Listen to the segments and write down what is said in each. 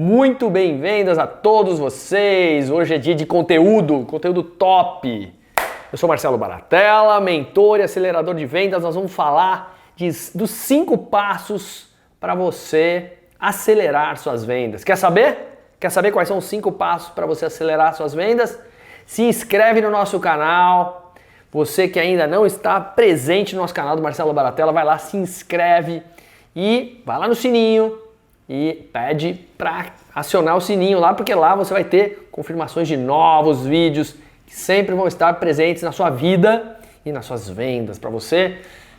Muito bem-vindas a todos vocês. Hoje é dia de conteúdo top. Eu sou Marcelo Baratella, mentor e acelerador de vendas. Nós vamos falar dos 5 passos para você acelerar suas vendas. Quer saber? Quer saber quais são os 5 passos para você acelerar suas vendas? Se inscreve no nosso canal. Você que ainda não está presente no nosso canal do Marcelo Baratella, vai lá, se inscreve e vai lá no sininho e pede para acionar o sininho lá, porque lá você vai ter confirmações de novos vídeos que sempre vão estar presentes na sua vida e nas suas vendas, para você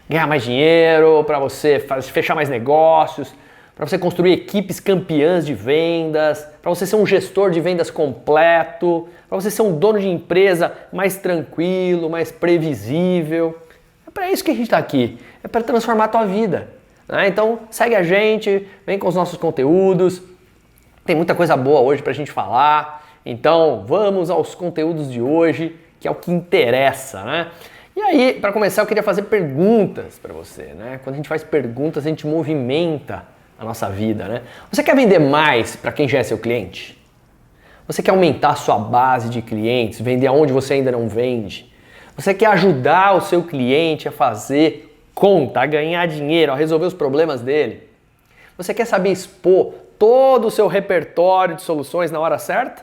ganhar mais dinheiro, para você fechar mais negócios, para você construir equipes campeãs de vendas, para você ser um gestor de vendas completo, para você ser um dono de empresa mais tranquilo, mais previsível. É para isso que a gente está aqui, é para transformar a tua vida. Então segue a gente, vem com os nossos conteúdos, tem muita coisa boa hoje para a gente falar, então vamos aos conteúdos de hoje, que é o que interessa, né? E aí, para começar, eu queria fazer perguntas para você, né? Quando a gente faz perguntas, a gente movimenta a nossa vida, né? Você quer vender mais para quem já é seu cliente? Você quer aumentar a sua base de clientes, vender aonde você ainda não vende? Você quer ajudar o seu cliente a fazer conta, a ganhar dinheiro, a resolver os problemas dele? Você quer saber expor todo o seu repertório de soluções na hora certa?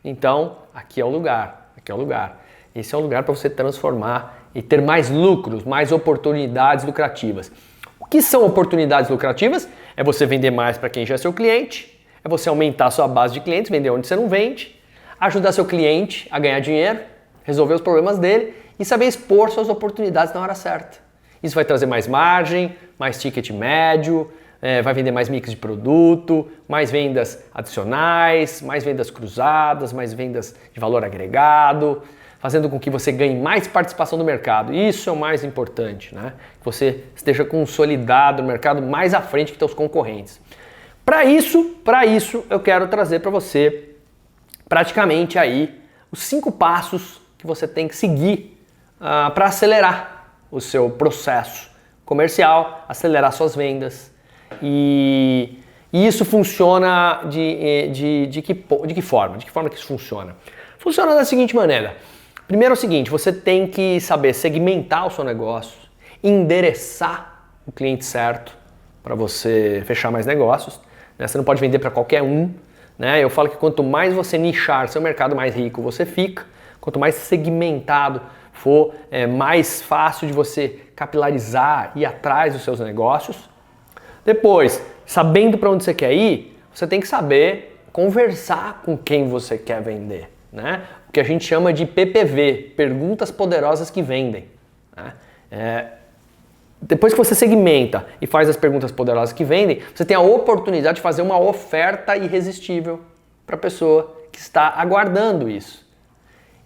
Então, aqui é o lugar, aqui é o lugar. Esse é o lugar para você transformar e ter mais lucros, mais oportunidades lucrativas. O que são oportunidades lucrativas? É você vender mais para quem já é seu cliente, é você aumentar a sua base de clientes, vender onde você não vende, ajudar seu cliente a ganhar dinheiro, resolver os problemas dele e saber expor suas oportunidades na hora certa. Isso vai trazer mais margem, mais ticket médio, vai vender mais mix de produto, mais vendas adicionais, mais vendas cruzadas, mais vendas de valor agregado, fazendo com que você ganhe mais participação no mercado. Isso é o mais importante, né? Que você esteja consolidado no mercado mais à frente que seus concorrentes. Para isso, eu quero trazer para você praticamente aí os 5 passos que você tem que seguir para acelerar o seu processo comercial, acelerar suas vendas. E isso funciona de que forma? De que forma que isso funciona? Funciona da seguinte maneira. Primeiro é o seguinte, você tem que saber segmentar o seu negócio, endereçar o cliente certo para você fechar mais negócios. Né? Você não pode vender para qualquer um. Né? Eu falo que quanto mais você nichar seu mercado, mais rico você fica. Quanto mais segmentado for, mais fácil de você capilarizar e ir atrás dos seus negócios. Depois, sabendo para onde você quer ir, você tem que saber conversar com quem você quer vender. Né? O que a gente chama de PPV, perguntas poderosas que vendem. Né? Depois que você segmenta e faz as perguntas poderosas que vendem, você tem a oportunidade de fazer uma oferta irresistível para a pessoa que está aguardando isso.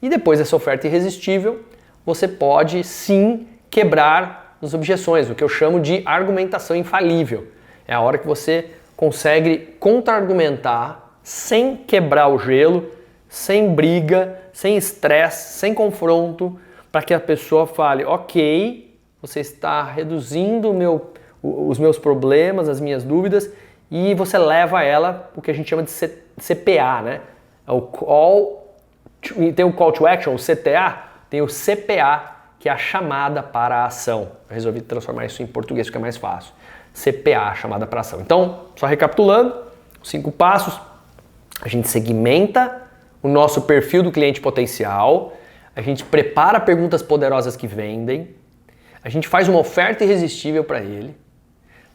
E depois dessa oferta irresistível, você pode sim quebrar as objeções, o que eu chamo de argumentação infalível. É a hora que você consegue contra-argumentar sem quebrar o gelo, sem briga, sem estresse, sem confronto, para que a pessoa fale, ok, você está reduzindo os meus problemas, as minhas dúvidas, e você leva ela o que a gente chama de CPA, né? Tem o Call to Action, o CTA, tem o CPA, que é a chamada para a ação. Eu resolvi transformar isso em português, porque é mais fácil. CPA, chamada para a ação. Então, só recapitulando, os 5 passos, a gente segmenta o nosso perfil do cliente potencial, a gente prepara perguntas poderosas que vendem, a gente faz uma oferta irresistível para ele,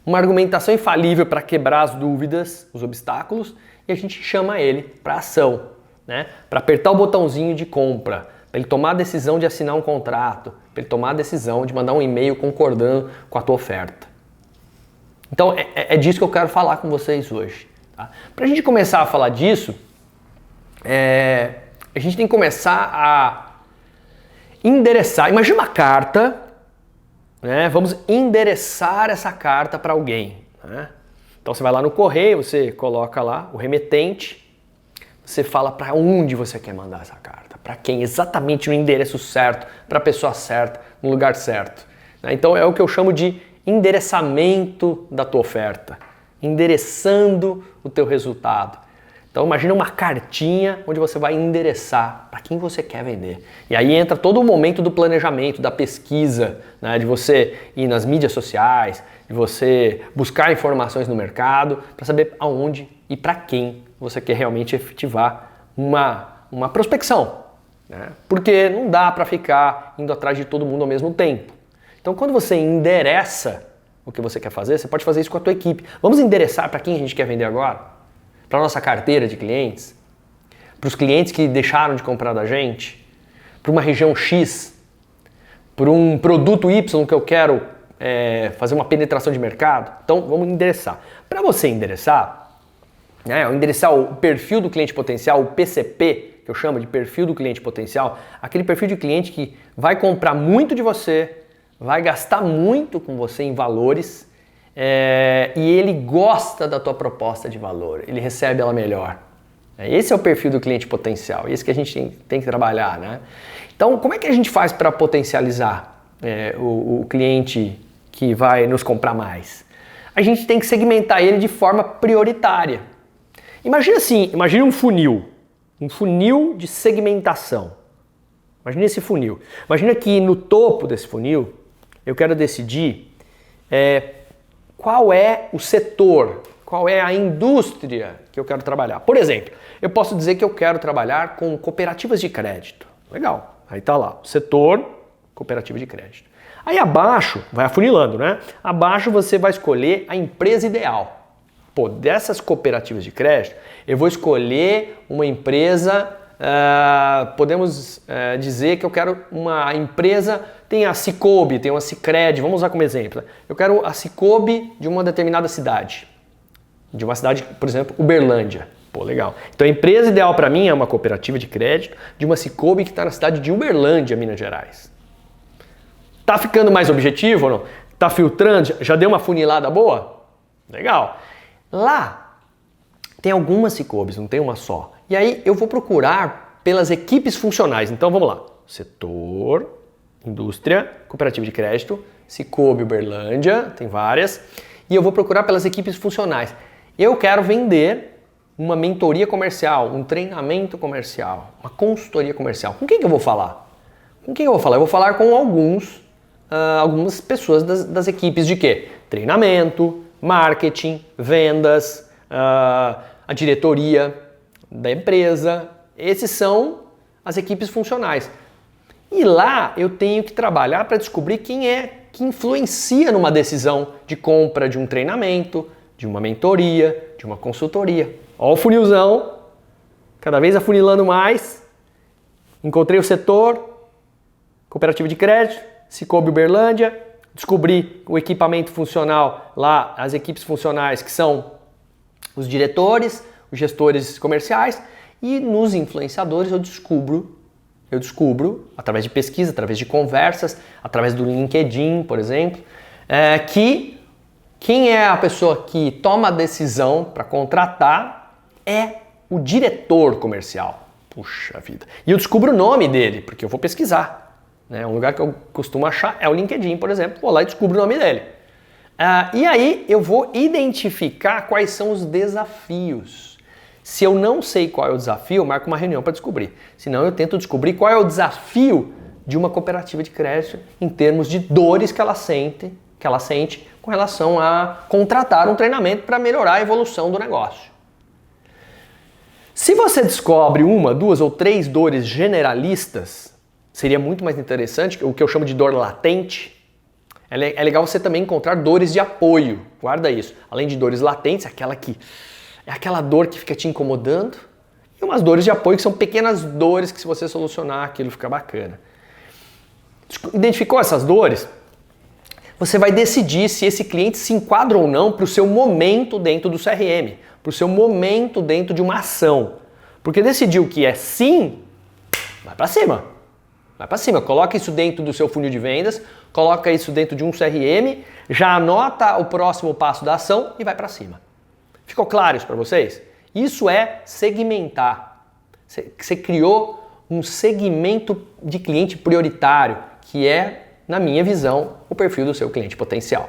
uma argumentação infalível para quebrar as dúvidas, os obstáculos, e a gente chama ele para ação, né? Para apertar o botãozinho de compra, para ele tomar a decisão de assinar um contrato, para ele tomar a decisão de mandar um e-mail concordando com a tua oferta. Então é disso que eu quero falar com vocês hoje. Tá? Para a gente começar a falar disso, a gente tem que começar a endereçar. Imagina uma carta, né? Vamos endereçar essa carta para alguém. Né? Então você vai lá no correio, você coloca lá o remetente, você fala para onde você quer mandar essa carta, para quem, exatamente no endereço certo, para a pessoa certa, no lugar certo. Né? Então é o que eu chamo de endereçamento da tua oferta. endereçando o teu resultado. Então imagina uma cartinha onde você vai endereçar para quem você quer vender. E aí entra todo o momento do planejamento, da pesquisa, né, de você ir nas mídias sociais, de você buscar informações no mercado para saber aonde e para quem você quer realmente efetivar uma prospecção. Né? Porque não dá para ficar indo atrás de todo mundo ao mesmo tempo. Então quando você endereça o que você quer fazer, você pode fazer isso com a tua equipe. Vamos endereçar para quem a gente quer vender agora? Para a nossa carteira de clientes, para os clientes que deixaram de comprar da gente, para uma região X, para um produto Y que eu quero fazer uma penetração de mercado. Então vamos endereçar. Para você endereçar, né, endereçar o perfil do cliente potencial, o PCP, que eu chamo de perfil do cliente potencial, aquele perfil de cliente que vai comprar muito de você, vai gastar muito com você em valores, e ele gosta da tua proposta de valor, ele recebe ela melhor. Esse é o perfil do cliente potencial, esse que a gente tem que trabalhar, né? Então, como é que a gente faz para potencializar o cliente que vai nos comprar mais? A gente tem que segmentar ele de forma prioritária. Imagina assim, imagina um funil de segmentação. Imagina esse funil. Imagina que no topo desse funil eu quero decidir qual é o setor, qual é a indústria que eu quero trabalhar. Por exemplo, eu posso dizer que eu quero trabalhar com cooperativas de crédito. Legal, aí tá lá, setor cooperativa de crédito. Aí abaixo, vai afunilando, né? Abaixo você vai escolher a empresa ideal. Pô, dessas cooperativas de crédito, eu vou escolher uma empresa, podemos dizer que eu quero uma empresa, tem a Cicobi, tem uma Sicredi, vamos usar como exemplo. Eu quero a Cicobi de uma determinada cidade. De uma cidade, por exemplo, Uberlândia. Pô, legal. Então a empresa ideal para mim é uma cooperativa de crédito de uma Cicobi que está na cidade de Uberlândia, Minas Gerais. Tá ficando mais objetivo ou não? Tá filtrando? Já deu uma funilada boa? Legal. Lá tem algumas Cicobis, não tem uma só. E aí eu vou procurar pelas equipes funcionais. Então vamos lá. Setor, indústria, cooperativa de crédito, Cicobi, Uberlândia, tem várias. E eu vou procurar pelas equipes funcionais. Eu quero vender uma mentoria comercial, um treinamento comercial, uma consultoria comercial. Com quem que eu vou falar? Com quem eu vou falar? Eu vou falar com algumas pessoas das equipes de quê? Treinamento, marketing, vendas, a diretoria da empresa. Esses são as equipes funcionais. E lá eu tenho que trabalhar para descobrir quem é que influencia numa decisão de compra de um treinamento, de uma mentoria, de uma consultoria. Olha o funilzão, cada vez afunilando mais. Encontrei o setor, cooperativa de crédito, Cicobi Uberlândia, descobri o equipamento funcional lá, as equipes funcionais que são os diretores, os gestores comerciais, e nos influenciadores eu descubro, através de pesquisa, através de conversas, através do LinkedIn, por exemplo, que quem é a pessoa que toma a decisão para contratar é o diretor comercial. Puxa vida. E eu descubro o nome dele, porque eu vou pesquisar. Né? Um lugar que eu costumo achar é o LinkedIn, por exemplo. Vou lá e descubro o nome dele. E aí eu vou identificar quais são os desafios. Se eu não sei qual é o desafio, eu marco uma reunião para descobrir. Senão eu tento descobrir qual é o desafio de uma cooperativa de crédito em termos de dores que ela sente com relação a contratar um treinamento para melhorar a evolução do negócio. Se você descobre uma, duas ou três dores generalistas, seria muito mais interessante, o que eu chamo de dor latente. É legal você também encontrar dores de apoio, guarda isso. Além de dores latentes, aquela dor que fica te incomodando, e umas dores de apoio que são pequenas dores que se você solucionar aquilo fica bacana. Identificou essas dores? Você vai decidir se esse cliente se enquadra ou não para o seu momento dentro do CRM, para o seu momento dentro de uma ação. Porque decidiu que é sim, vai para cima. Vai para cima, coloca isso dentro do seu funil de vendas, coloca isso dentro de um CRM, já anota o próximo passo da ação e vai para cima. Ficou claro isso para vocês? Isso é segmentar. Você criou um segmento de cliente prioritário, que é, na minha visão, o perfil do seu cliente potencial.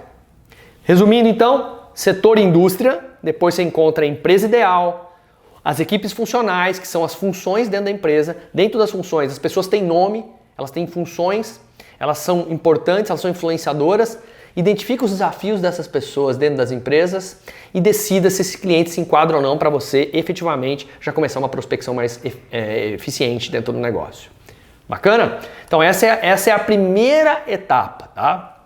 Resumindo então, setor indústria, depois você encontra a empresa ideal, as equipes funcionais, que são as funções dentro da empresa. Dentro das funções, as pessoas têm nome, elas têm funções, elas são importantes, elas são influenciadoras. Identifique os desafios dessas pessoas dentro das empresas e decida se esse cliente se enquadra ou não para você efetivamente já começar uma prospecção mais eficiente dentro do negócio. Bacana? Então essa é a primeira etapa, tá?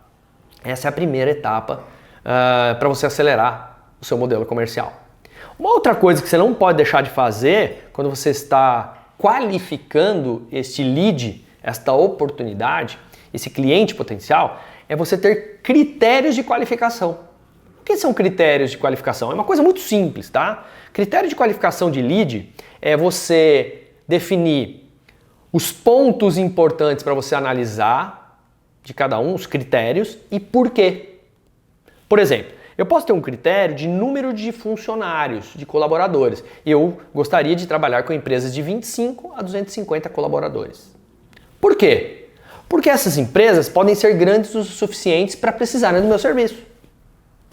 Essa é a primeira etapa para você acelerar o seu modelo comercial. Uma outra coisa que você não pode deixar de fazer quando você está qualificando este lead, esta oportunidade, esse cliente potencial, é você ter critérios de qualificação. O que são critérios de qualificação? É uma coisa muito simples, tá? Critério de qualificação de lead é você definir os pontos importantes para você analisar de cada um, os critérios e por quê. Por exemplo, eu posso ter um critério de número de funcionários, de colaboradores. Eu gostaria de trabalhar com empresas de 25 a 250 colaboradores. Por quê? Porque essas empresas podem ser grandes o suficientes para precisarem do meu serviço.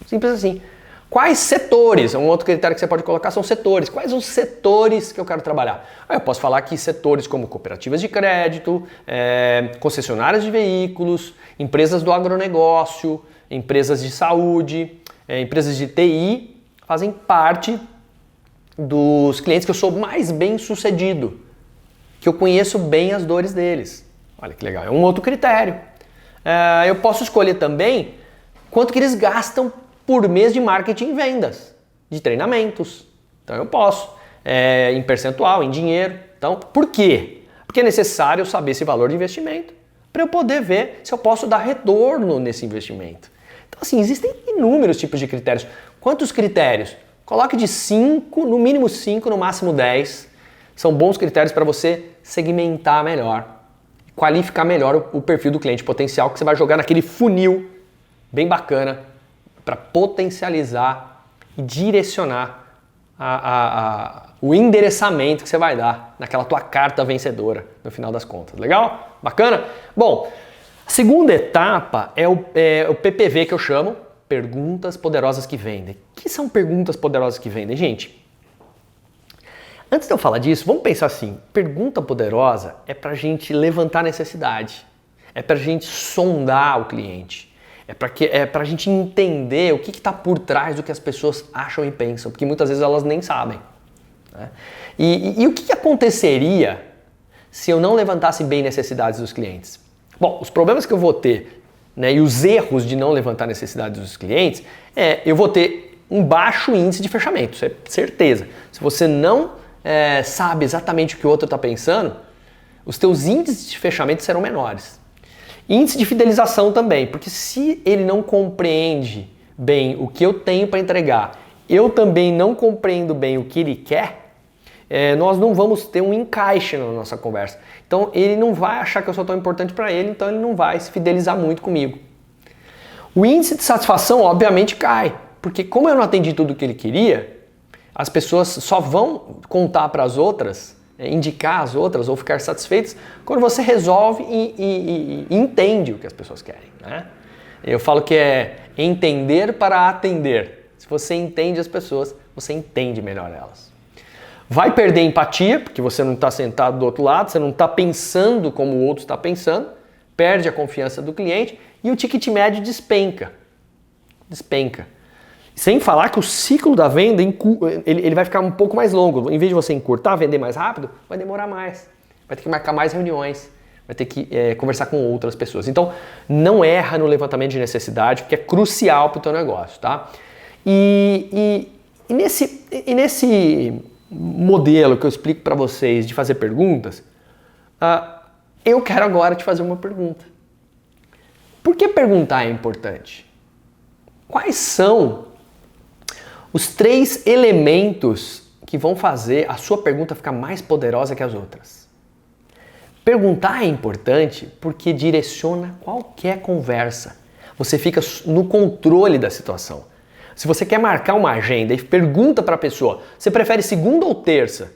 Simples assim. Quais setores? Um outro critério que você pode colocar são setores. Quais os setores que eu quero trabalhar? Eu posso falar que setores como cooperativas de crédito, concessionárias de veículos, empresas do agronegócio, empresas de saúde, empresas de TI, fazem parte dos clientes que eu sou mais bem sucedido, que eu conheço bem as dores deles. Olha que legal, é um outro critério. Eu posso escolher também quanto que eles gastam por mês de marketing e vendas, de treinamentos. Então eu posso, em percentual, em dinheiro. Então, por quê? Porque é necessário saber esse valor de investimento para eu poder ver se eu posso dar retorno nesse investimento. Então assim, existem inúmeros tipos de critérios. Quantos critérios? Coloque de 5, no mínimo 5, no máximo 10. São bons critérios para você segmentar melhor, qualificar melhor o perfil do cliente potencial que você vai jogar naquele funil bem bacana para potencializar e direcionar o endereçamento que você vai dar naquela tua carta vencedora no final das contas. Legal? Bacana? Bom, a segunda etapa é o PPV que eu chamo, Perguntas Poderosas que Vendem. O que são perguntas poderosas que vendem? Gente, antes de eu falar disso, vamos pensar assim, pergunta poderosa é para a gente levantar necessidade, é para a gente sondar o cliente, é para a gente entender o que está por trás do que as pessoas acham e pensam, porque muitas vezes elas nem sabem. Né? E o que aconteceria se eu não levantasse bem necessidades dos clientes? Bom, os problemas que eu vou ter, né, e os erros de não levantar necessidades dos clientes, eu vou ter um baixo índice de fechamento, isso é certeza. Se você não sabe exatamente o que o outro está pensando, os teus índices de fechamento serão menores. Índice de fidelização também, porque se ele não compreende bem o que eu tenho para entregar, eu também não compreendo bem o que ele quer, nós não vamos ter um encaixe na nossa conversa. Então ele não vai achar que eu sou tão importante para ele, então ele não vai se fidelizar muito comigo. O índice de satisfação obviamente cai, porque como eu não atendi tudo o que ele queria, as pessoas só vão contar para as outras, indicar as outras ou ficar satisfeitas quando você resolve e entende o que as pessoas querem. Né? Eu falo que é entender para atender. Se você entende as pessoas, você entende melhor elas. Vai perder empatia, porque você não está sentado do outro lado, você não está pensando como o outro está pensando, perde a confiança do cliente e o ticket médio despenca. Despenca. Sem falar que o ciclo da venda ele vai ficar um pouco mais longo. Em vez de você encurtar, vender mais rápido, vai demorar mais. Vai ter que marcar mais reuniões, vai ter que conversar com outras pessoas. Então, não erra no levantamento de necessidade, porque é crucial para o teu negócio, tá? E nesse modelo que eu explico para vocês de fazer perguntas, eu quero agora te fazer uma pergunta. Por que perguntar é importante? Quais são os 3 elementos que vão fazer a sua pergunta ficar mais poderosa que as outras? Perguntar é importante porque direciona qualquer conversa. Você fica no controle da situação. Se você quer marcar uma agenda e pergunta para a pessoa, você prefere segunda ou terça?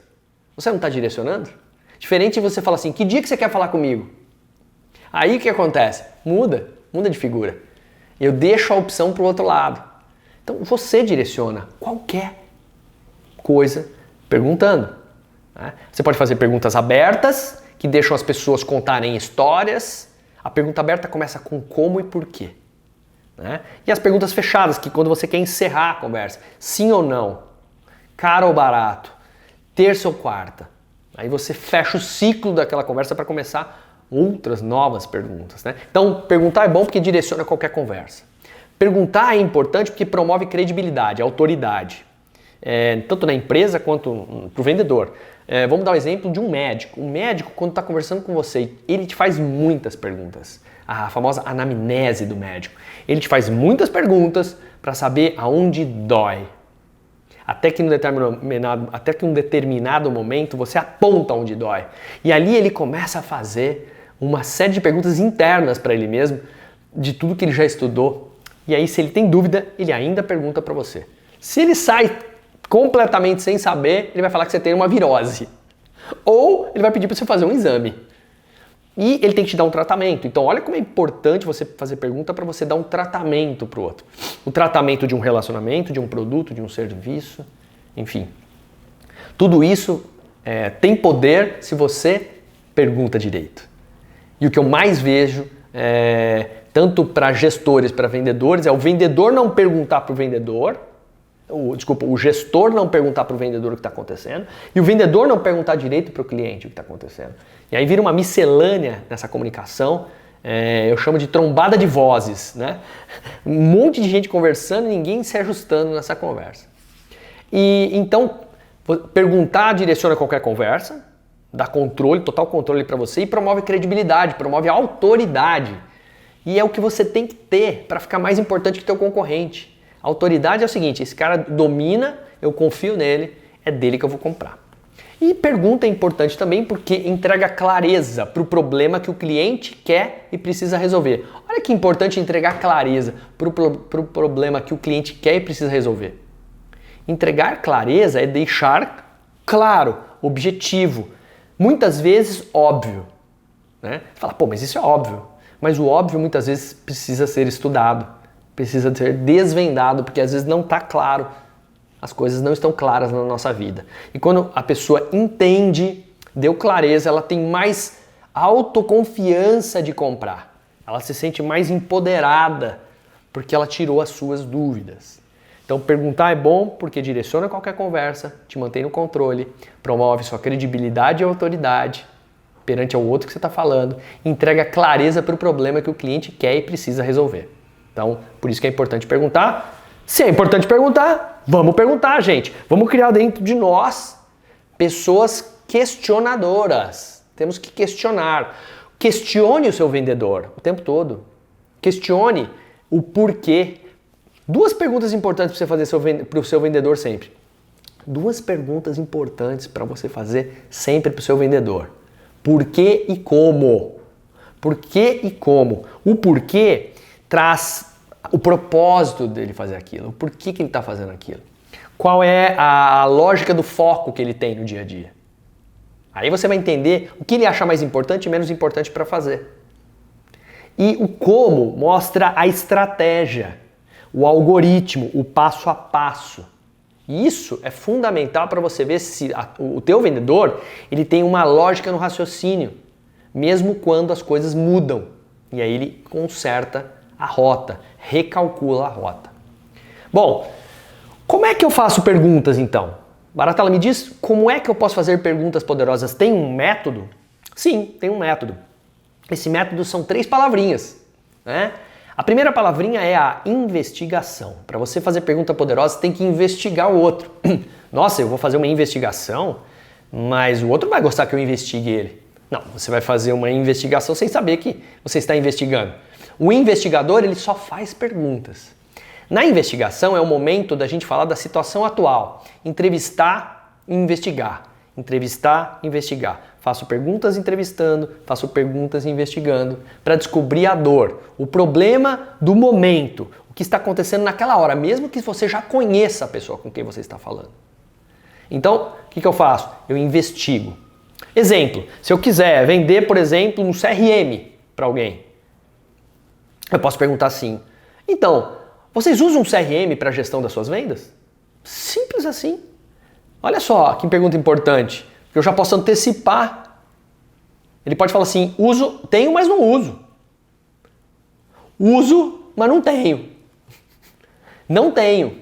Você não está direcionando? Diferente de você falar assim, que dia que você quer falar comigo? Aí o que acontece? Muda de figura. Eu deixo a opção para o outro lado. Então você direciona qualquer coisa perguntando. Né? Você pode fazer perguntas abertas, que deixam as pessoas contarem histórias. A pergunta aberta começa com como e porquê. Né? E as perguntas fechadas, que quando você quer encerrar a conversa, sim ou não, caro ou barato, terça ou quarta. Aí você fecha o ciclo daquela conversa para começar outras novas perguntas. Né? Então, perguntar é bom porque direciona qualquer conversa. Perguntar é importante porque promove credibilidade, autoridade. Tanto na empresa quanto para o vendedor. Vamos dar um exemplo de um médico. Um médico, quando está conversando com você, ele te faz muitas perguntas. A famosa anamnese do médico. Ele te faz muitas perguntas para saber aonde dói. Até que em um determinado momento você aponta onde dói. E ali ele começa a fazer uma série de perguntas internas para ele mesmo, de tudo que ele já estudou. E aí, se ele tem dúvida, ele ainda pergunta para você. Se ele sai completamente sem saber, ele vai falar que você tem uma virose. Ou ele vai pedir para você fazer um exame. E ele tem que te dar um tratamento. Então, olha como é importante você fazer pergunta para você dar um tratamento para o outro. O tratamento de um relacionamento, de um produto, de um serviço, enfim. Tudo isso tem poder se você pergunta direito. E o que eu mais vejo, tanto para gestores, para vendedores, é o vendedor não perguntar para o vendedor, o gestor não perguntar para o vendedor o que está acontecendo e o vendedor não perguntar direito para o cliente o que está acontecendo. E aí vira uma miscelânea nessa comunicação, eu chamo de trombada de vozes, né? Um monte de gente conversando e ninguém se ajustando nessa conversa. E então, perguntar direciona qualquer conversa, dá controle, total controle para você e promove credibilidade, promove autoridade. E é o que você tem que ter para ficar mais importante que teu concorrente. A autoridade é o seguinte, esse cara domina, eu confio nele, é dele que eu vou comprar. E pergunta é importante também porque entrega clareza para o problema que o cliente quer e precisa resolver. Olha que importante entregar clareza para o problema que o cliente quer e precisa resolver. Entregar clareza é deixar claro, objetivo, muitas vezes óbvio. Né? Você fala, mas isso é óbvio. Mas o óbvio muitas vezes precisa ser estudado, precisa ser desvendado, porque às vezes não está claro. As coisas não estão claras na nossa vida. E quando a pessoa entende, deu clareza, ela tem mais autoconfiança de comprar. Ela se sente mais empoderada, porque ela tirou as suas dúvidas. Então perguntar é bom porque direciona qualquer conversa, te mantém no controle, promove sua credibilidade e autoridade perante ao outro que você está falando, entrega clareza para o problema que o cliente quer e precisa resolver. Então, por isso que é importante perguntar. Se é importante perguntar, vamos perguntar, gente. Vamos criar dentro de nós pessoas questionadoras. Temos que questionar. Questione o seu vendedor o tempo todo. Questione o porquê. Duas perguntas importantes para você fazer para o seu vendedor sempre. Duas perguntas importantes para você fazer sempre para o seu vendedor. Por que e como? Por que e como? O porquê traz o propósito dele fazer aquilo, o porquê que ele está fazendo aquilo. Qual é a lógica do foco que ele tem no dia a dia. Aí você vai entender o que ele acha mais importante e menos importante para fazer. E o como mostra a estratégia, o algoritmo, o passo a passo. E isso é fundamental para você ver se o teu vendedor ele tem uma lógica no raciocínio, mesmo quando as coisas mudam. E aí ele conserta a rota, recalcula a rota. Bom, como é que eu faço perguntas então? Baratella, me diz como é que eu posso fazer perguntas poderosas? Tem um método? Sim, tem um método. Esse método são 3 palavrinhas, né? A primeira palavrinha é a investigação. Para você fazer pergunta poderosa, você tem que investigar o outro. Nossa, eu vou fazer uma investigação, mas o outro vai gostar que eu investigue ele. Não, você vai fazer uma investigação sem saber que você está investigando. O investigador, ele só faz perguntas. Na investigação é o momento da gente falar da situação atual. Entrevistar e investigar. Entrevistar, investigar. Faço perguntas entrevistando, faço perguntas investigando para descobrir a dor, o problema do momento, o que está acontecendo naquela hora, mesmo que você já conheça a pessoa com quem você está falando. Então, o que eu faço? Eu investigo. Exemplo, se eu quiser vender, por exemplo, um CRM para alguém, eu posso perguntar assim, então, Vocês usam um CRM para a gestão das suas vendas? Simples assim. Olha só que pergunta importante, que eu já posso antecipar. Ele pode falar assim, tenho, mas não uso. Uso, mas não tenho. Não tenho.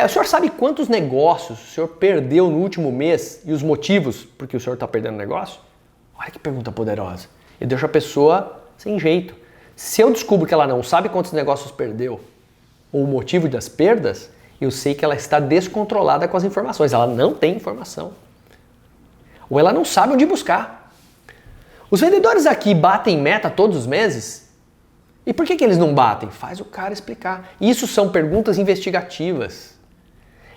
O senhor sabe quantos negócios o senhor perdeu no último mês e os motivos por que o senhor está perdendo negócio? Olha que pergunta poderosa. Eu deixo a pessoa sem jeito. Se eu descubro que ela não sabe quantos negócios perdeu ou o motivo das perdas, eu sei que ela está descontrolada com as informações. Ela não tem informação. Ou ela não sabe onde buscar. Os vendedores aqui batem meta todos os meses? E por que eles não batem? Faz o cara explicar. Isso são perguntas investigativas.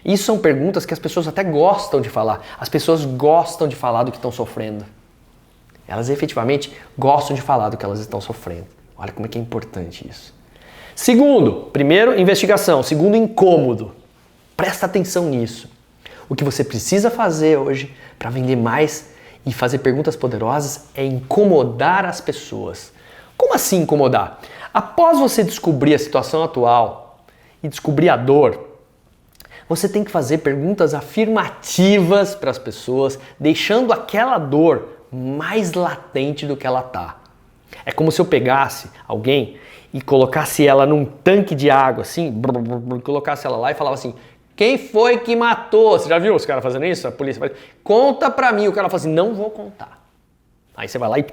Isso são perguntas que as pessoas até gostam de falar. As pessoas gostam de falar do que estão sofrendo. Elas efetivamente gostam de falar do que elas estão sofrendo. Olha como é que é importante isso. Segundo, primeiro, investigação. Segundo, incômodo. Presta atenção nisso. O que você precisa fazer hoje para vender mais e fazer perguntas poderosas é incomodar as pessoas. Como assim incomodar? Após você descobrir a situação atual e descobrir a dor, você tem que fazer perguntas afirmativas para as pessoas, deixando aquela dor mais latente do que ela está. É como se eu pegasse alguém e colocasse ela num tanque de água, assim, colocasse ela lá e falava assim, quem foi que matou? Você já viu os caras fazendo isso? A polícia faz, conta pra mim. O cara fala assim, não vou contar. Aí você vai lá e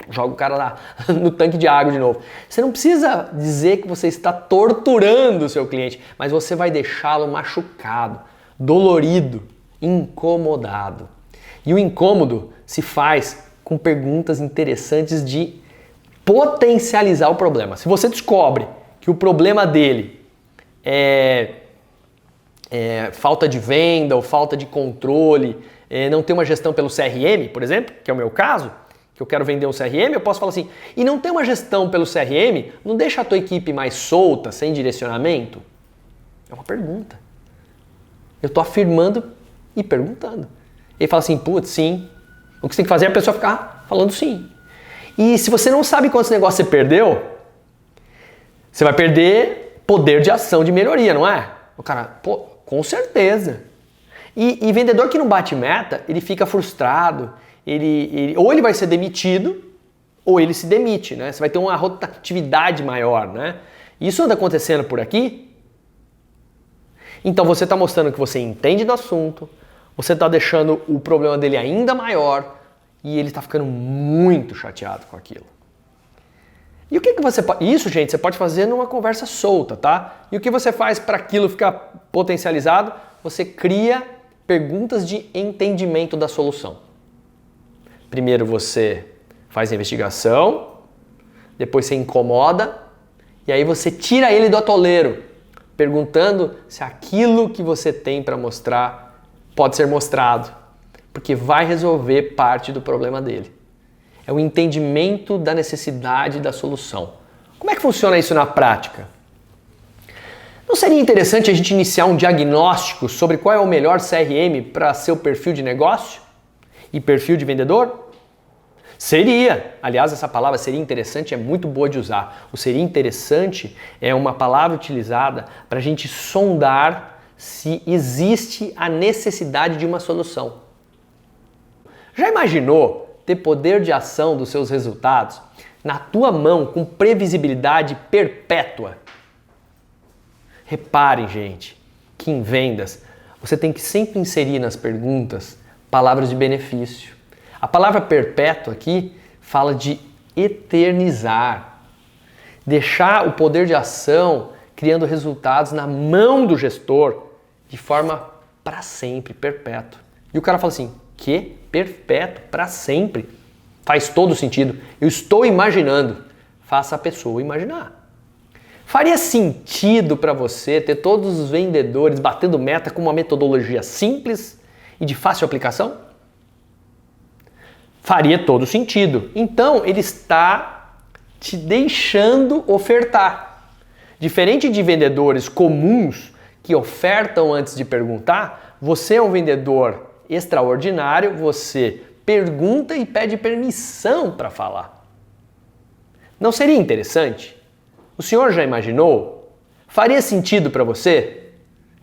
joga o cara lá no tanque de água de novo. Você não precisa dizer que você está torturando o seu cliente, mas você vai deixá-lo machucado, dolorido, incomodado. E o incômodo se faz com perguntas interessantes de potencializar o problema. Se você descobre que o problema dele é falta de venda ou falta de controle, não ter uma gestão pelo CRM, por exemplo, que é o meu caso, que eu quero vender um CRM, eu posso falar assim, e não ter uma gestão pelo CRM, não deixa a tua equipe mais solta, sem direcionamento? É uma pergunta. Eu estou afirmando e perguntando. Ele fala assim, putz, sim. O que você tem que fazer é a pessoa ficar falando sim. E se você não sabe quantos negócios você perdeu, você vai perder poder de ação, de melhoria, não é? O cara, pô, com certeza. E vendedor que não bate meta, ele fica frustrado, ou ele vai ser demitido, ou ele se demite, né? Você vai ter uma rotatividade maior, né? Isso anda acontecendo por aqui? Então você está mostrando que você entende do assunto, você está deixando o problema dele ainda maior e ele está ficando muito chateado com aquilo. E o que você pode... Isso, gente, você pode fazer numa conversa solta, tá? E o que você faz para aquilo ficar potencializado? Você cria perguntas de entendimento da solução. Primeiro você faz a investigação, depois você incomoda e aí você tira ele do atoleiro, perguntando se aquilo que você tem para mostrar pode ser mostrado, porque vai resolver parte do problema dele. É o entendimento da necessidade da solução. Como é que funciona isso na prática? Não seria interessante a gente iniciar um diagnóstico sobre qual é o melhor CRM para seu perfil de negócio e perfil de vendedor? Seria. Aliás, essa palavra seria interessante é muito boa de usar. O seria interessante é uma palavra utilizada para a gente sondar se existe a necessidade de uma solução. Já imaginou ter poder de ação dos seus resultados na tua mão com previsibilidade perpétua? Reparem, gente, que em vendas você tem que sempre inserir nas perguntas palavras de benefício. A palavra perpétua aqui fala de eternizar, deixar o poder de ação criando resultados na mão do gestor de forma para sempre, perpétua. E o cara fala assim, que perpétuo, para sempre? Faz todo sentido. Eu estou imaginando. Faça a pessoa imaginar. Faria sentido para você ter todos os vendedores batendo meta com uma metodologia simples e de fácil aplicação? Faria todo sentido. Então, ele está te deixando ofertar. Diferente de vendedores comuns que ofertam antes de perguntar, você é um vendedor extraordinário, você pergunta e pede permissão para falar. Não seria interessante O senhor já imaginou? Faria sentido para você?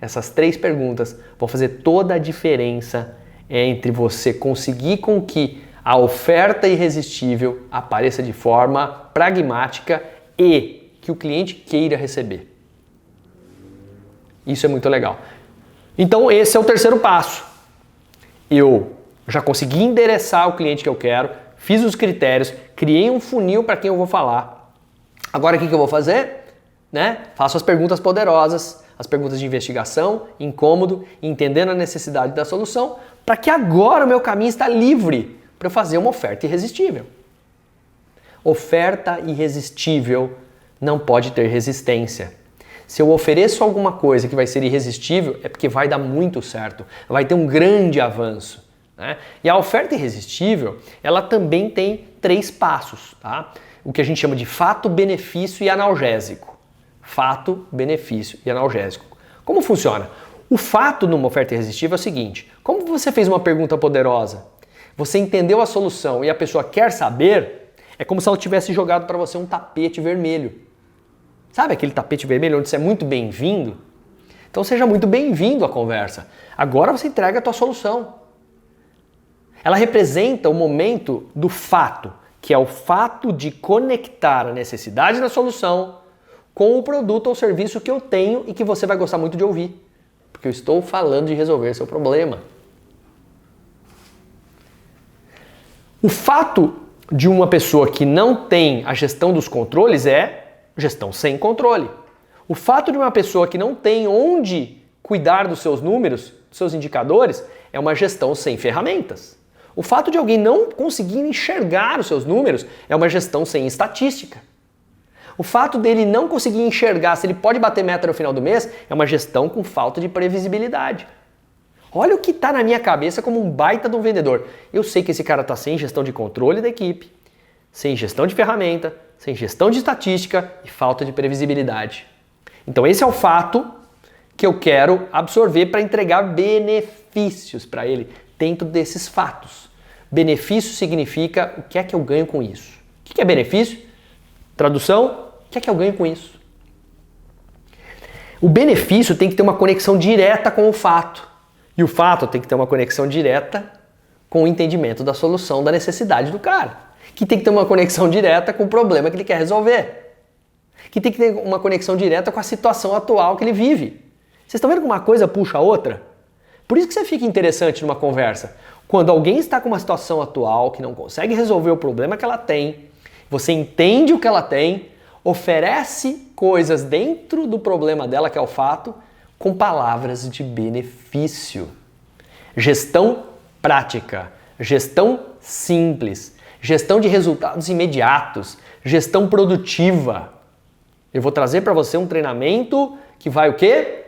Essas 3 perguntas vão fazer toda a diferença entre você conseguir com que a oferta irresistível apareça de forma pragmática e que o cliente queira receber. Isso é muito legal. Então esse é o terceiro passo. Eu já consegui endereçar o cliente que eu quero, fiz os critérios, criei um funil para quem eu vou falar. Agora o que eu vou fazer? Faço as perguntas poderosas, as perguntas de investigação, incômodo, entendendo a necessidade da solução, para que agora o meu caminho está livre para eu fazer uma oferta irresistível. Oferta irresistível não pode ter resistência. Se eu ofereço alguma coisa que vai ser irresistível, é porque vai dar muito certo, vai ter um grande avanço. E a oferta irresistível, ela também tem 3 passos, tá? O que a gente chama de fato, benefício e analgésico. Fato, benefício e analgésico. Como funciona? O fato numa oferta irresistível é o seguinte: como você fez uma pergunta poderosa, você entendeu a solução e a pessoa quer saber, é como se ela tivesse jogado para você um tapete vermelho. Sabe aquele tapete vermelho onde você é muito bem-vindo? Então seja muito bem-vindo à conversa. Agora você entrega a tua solução. Ela representa o momento do fato, que é o fato de conectar a necessidade da solução com o produto ou serviço que eu tenho e que você vai gostar muito de ouvir. Porque eu estou falando de resolver seu problema. O fato de uma pessoa que não tem a gestão dos controles é gestão sem controle. O fato de uma pessoa que não tem onde cuidar dos seus números, dos seus indicadores, é uma gestão sem ferramentas. O fato de alguém não conseguir enxergar os seus números é uma gestão sem estatística. O fato dele não conseguir enxergar se ele pode bater meta no final do mês é uma gestão com falta de previsibilidade. Olha o que está na minha cabeça como um baita de um vendedor. Eu sei que esse cara está sem gestão de controle da equipe, sem gestão de ferramenta, sem gestão de estatística e falta de previsibilidade. Então esse é o fato que eu quero absorver para entregar benefícios para ele dentro desses fatos. Benefício significa o que é que eu ganho com isso. O que é benefício? Tradução, o que é que eu ganho com isso? O benefício tem que ter uma conexão direta com o fato. E o fato tem que ter uma conexão direta com o entendimento da solução, da necessidade do cara. Que tem que ter uma conexão direta com o problema que ele quer resolver. Que tem que ter uma conexão direta com a situação atual que ele vive. Vocês estão vendo que uma coisa puxa a outra? Por isso que você fica interessante numa conversa. Quando alguém está com uma situação atual que não consegue resolver o problema que ela tem, você entende o que ela tem, oferece coisas dentro do problema dela, que é o fato, com palavras de benefício. Gestão prática, gestão simples, gestão de resultados imediatos, gestão produtiva. Eu vou trazer para você um treinamento que vai o quê?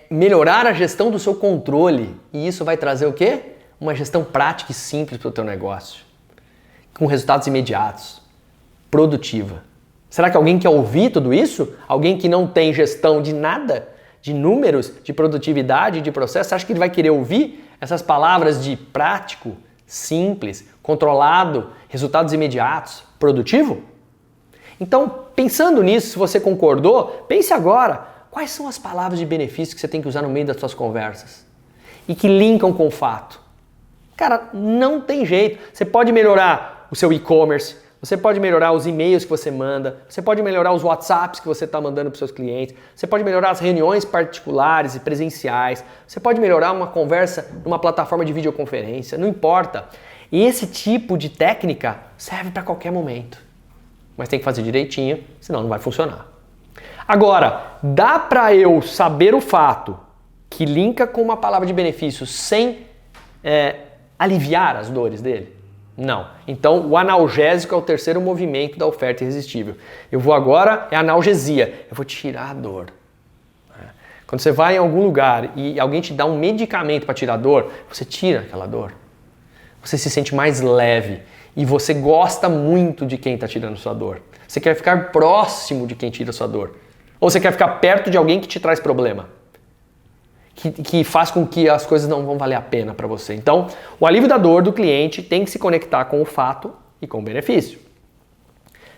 Melhorar a gestão do seu controle. E isso vai trazer o quê? Uma gestão prática e simples para o teu negócio. Com resultados imediatos. Produtiva. Será que alguém quer ouvir tudo isso? Alguém que não tem gestão de nada? De números, de produtividade, de processo? Você acha que ele vai querer ouvir essas palavras de prático, simples, controlado, resultados imediatos, produtivo? Então, pensando nisso, se você concordou, pense agora. Quais são as palavras de benefício que você tem que usar no meio das suas conversas? E que linkam com o fato? Cara, não tem jeito. Você pode melhorar o seu e-commerce, você pode melhorar os e-mails que você manda, você pode melhorar os WhatsApps que você está mandando para os seus clientes, você pode melhorar as reuniões particulares e presenciais, você pode melhorar uma conversa numa plataforma de videoconferência, não importa. E esse tipo de técnica serve para qualquer momento. Mas tem que fazer direitinho, senão não vai funcionar. Agora, dá para eu saber o fato que linka com uma palavra de benefício sem aliviar as dores dele? Não. Então, o analgésico é o terceiro movimento da oferta irresistível. Eu vou agora, é analgesia. Eu vou tirar a dor. Quando você vai em algum lugar e alguém te dá um medicamento para tirar a dor, você tira aquela dor. Você se sente mais leve e você gosta muito de quem está tirando sua dor. Você quer ficar próximo de quem tira sua dor. Ou você quer ficar perto de alguém que te traz problema. Que faz com que as coisas não vão valer a pena para você. Então, o alívio da dor do cliente tem que se conectar com o fato e com o benefício.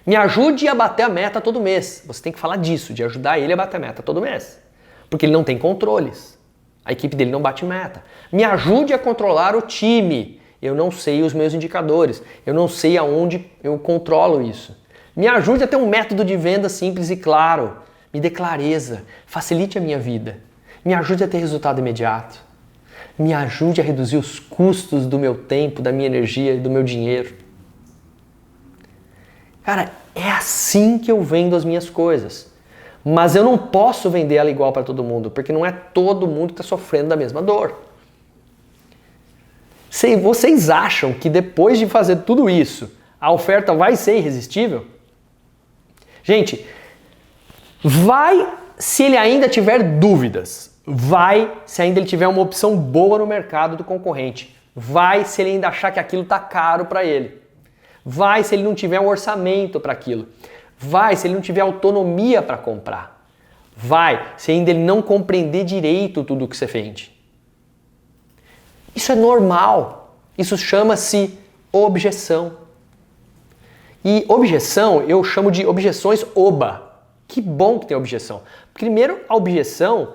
Me ajude a bater a meta todo mês. Você tem que falar disso, de ajudar ele a bater a meta todo mês. Porque ele não tem controles. A equipe dele não bate meta. Me ajude a controlar o time. Eu não sei os meus indicadores. Eu não sei aonde eu controlo isso. Me ajude a ter um método de venda simples e claro. Me dê clareza. Facilite a minha vida. Me ajude a ter resultado imediato. Me ajude a reduzir os custos do meu tempo, da minha energia e do meu dinheiro. Cara, é assim que eu vendo as minhas coisas. Mas eu não posso vender ela igual para todo mundo, porque não é todo mundo que está sofrendo da mesma dor. Vocês acham que depois de fazer tudo isso, a oferta vai ser irresistível? Gente, vai se ele ainda tiver dúvidas. Vai se ainda ele tiver uma opção boa no mercado do concorrente. Vai se ele ainda achar que aquilo está caro para ele. Vai se ele não tiver um orçamento para aquilo. Vai se ele não tiver autonomia para comprar. Vai se ainda ele não compreender direito tudo o que você vende. Isso é normal. Isso chama-se objeção. E objeção eu chamo de objeções oba. Que bom que tem objeção. Primeiro, a objeção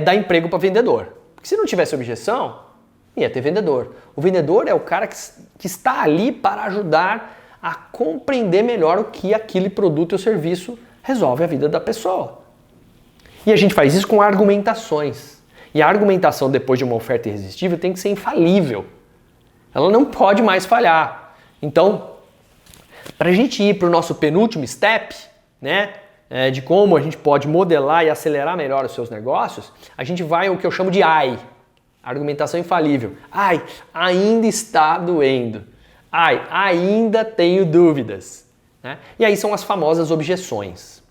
dá emprego para vendedor. Porque se não tivesse objeção, ia ter vendedor. O vendedor é o cara que está ali para ajudar a compreender melhor o que aquele produto ou serviço resolve a vida da pessoa. E a gente faz isso com argumentações. E a argumentação depois de uma oferta irresistível tem que ser infalível. Ela não pode mais falhar. Então, para a gente ir para o nosso penúltimo step, né, de como a gente pode modelar e acelerar melhor os seus negócios, a gente vai ao que eu chamo de AI. Argumentação infalível. Ai, ainda está doendo. Ai, ainda tenho dúvidas. Né? E aí são as famosas objeções.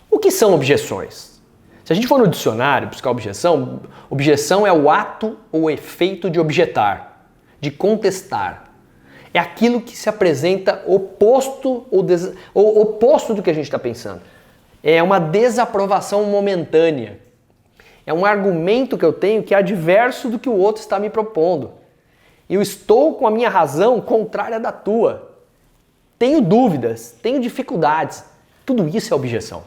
O que são objeções? Se a gente for no dicionário buscar objeção, objeção é o ato ou efeito de objetar, de contestar. É aquilo que se apresenta oposto ou oposto do que a gente está pensando. É uma desaprovação momentânea. É um argumento que eu tenho que é adverso do que o outro está me propondo. Eu estou com a minha razão contrária da tua. Tenho dúvidas, tenho dificuldades. Tudo isso é objeção.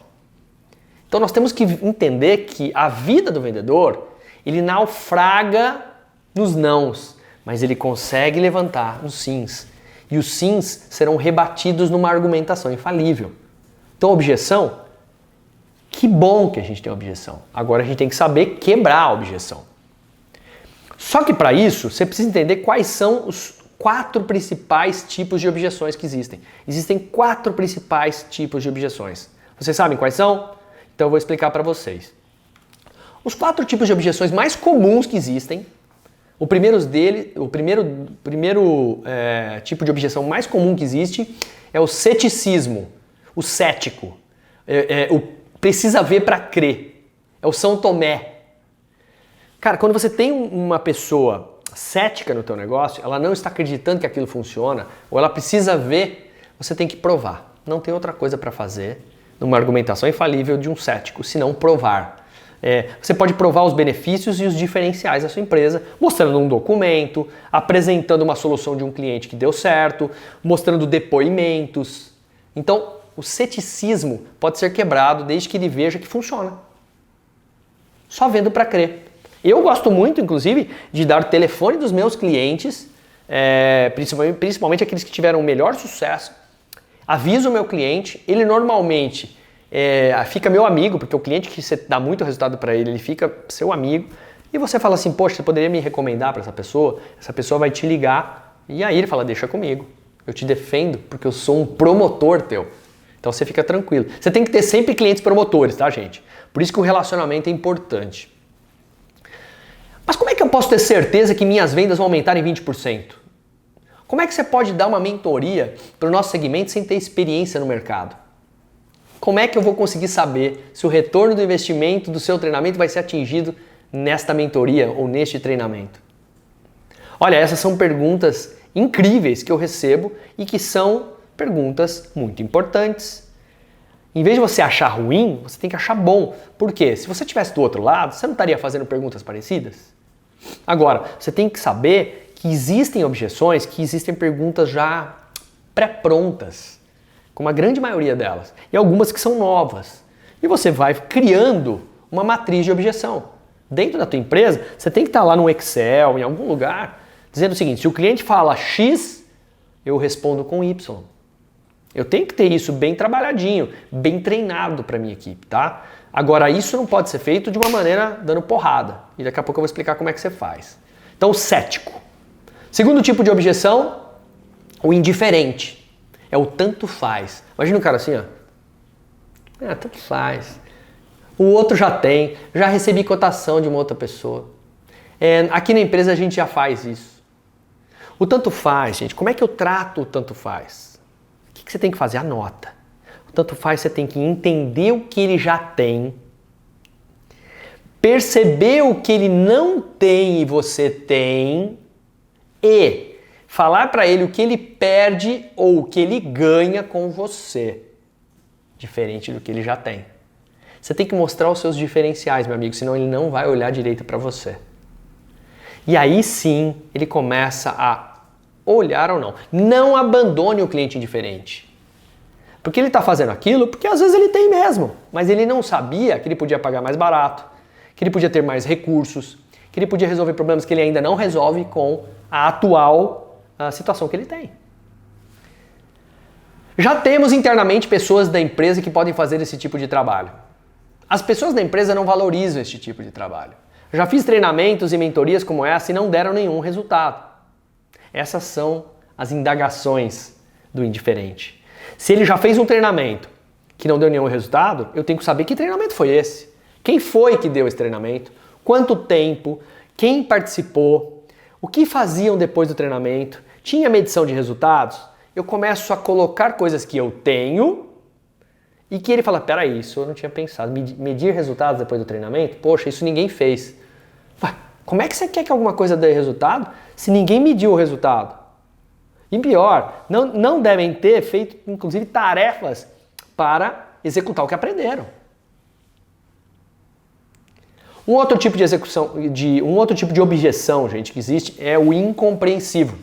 Então nós temos que entender que a vida do vendedor, ele naufraga nos nãos, mas ele consegue levantar nos sims. E os sims serão rebatidos numa argumentação infalível. Então objeção, que bom que a gente tem objeção. Agora a gente tem que saber quebrar a objeção. Só que para isso, você precisa entender quais são os 4 principais tipos de objeções que existem. Existem 4 principais tipos de objeções. Vocês sabem quais são? Então eu vou explicar para vocês. Os 4 tipos de objeções mais comuns que existem, o primeiro tipo de objeção mais comum que existe é o ceticismo, o cético, o precisa ver para crer, é o São Tomé. Cara, quando você tem uma pessoa cética no teu negócio, ela não está acreditando que aquilo funciona, ou ela precisa ver, você tem que provar. Não tem outra coisa para fazer numa argumentação infalível de um cético, senão provar. Você pode provar os benefícios e os diferenciais da sua empresa, mostrando um documento, apresentando uma solução de um cliente que deu certo, mostrando depoimentos. Então, o ceticismo pode ser quebrado desde que ele veja que funciona. Só vendo para crer. Eu gosto muito, inclusive, de dar o telefone dos meus clientes, principalmente aqueles que tiveram o melhor sucesso. Aviso o meu cliente, ele normalmente fica meu amigo, porque o cliente que você dá muito resultado para ele, ele fica seu amigo. E você fala assim, poxa, você poderia me recomendar para essa pessoa vai te ligar. E aí ele fala, deixa comigo, eu te defendo porque eu sou um promotor teu. Então você fica tranquilo. Você tem que ter sempre clientes promotores, tá, gente? Por isso que o relacionamento é importante. Mas como é que eu posso ter certeza que minhas vendas vão aumentar em 20%? Como é que você pode dar uma mentoria para o nosso segmento sem ter experiência no mercado? Como é que eu vou conseguir saber se o retorno do investimento do seu treinamento vai ser atingido nesta mentoria ou neste treinamento? Olha, essas são perguntas incríveis que eu recebo e que são perguntas muito importantes. Em vez de você achar ruim, você tem que achar bom. Por quê? Se você estivesse do outro lado, você não estaria fazendo perguntas parecidas? Agora, você tem que saber que existem objeções, que existem perguntas já pré-prontas. como a grande maioria delas, e algumas que são novas. E você vai criando uma matriz de objeção. Dentro da tua empresa, você tem que estar lá no Excel, em algum lugar, dizendo o seguinte: se o cliente fala X, eu respondo com Y. Eu tenho que ter isso bem trabalhadinho, bem treinado para minha equipe, tá? Agora, isso não pode ser feito de uma maneira dando porrada. E daqui a pouco eu vou explicar como é que você faz. Então, o cético. Segundo tipo de objeção, o indiferente. É o tanto faz. Imagina um cara assim, ó. Tanto faz. O outro já tem. Já recebi cotação de uma outra pessoa. Aqui na empresa a gente já faz isso. O tanto faz, gente. Como é que eu trato o tanto faz? O que você tem que fazer? Anota. O tanto faz, você tem que entender o que ele já tem, perceber o que ele não tem e você tem, e falar para ele o que ele perde ou o que ele ganha com você, diferente do que ele já tem. Você tem que mostrar os seus diferenciais, meu amigo, senão ele não vai olhar direito para você. E aí sim, ele começa a olhar ou não. Não abandone o cliente indiferente. Porque ele está fazendo aquilo porque às vezes ele tem mesmo, mas ele não sabia que ele podia pagar mais barato, que ele podia ter mais recursos, que ele podia resolver problemas que ele ainda não resolve com a atual situação que ele tem. Já temos internamente pessoas da empresa que podem fazer esse tipo de trabalho. As pessoas da empresa não valorizam esse tipo de trabalho. Já fiz treinamentos e mentorias como essa e não deram nenhum resultado. Essas são as indagações do indiferente. Se ele já fez um treinamento que não deu nenhum resultado, eu tenho que saber que treinamento foi esse. Quem foi que deu esse treinamento? Quanto tempo? Quem participou? O que faziam depois do treinamento? Tinha medição de resultados? Eu começo a colocar coisas que eu tenho e que ele fala, peraí, isso eu não tinha pensado. Medir resultados depois do treinamento? Poxa, isso ninguém fez. Como é que você quer que alguma coisa dê resultado se ninguém mediu o resultado? E pior, não devem ter feito, inclusive, tarefas para executar o que aprenderam. Um outro tipo de objeção, gente, que existe é o incompreensivo.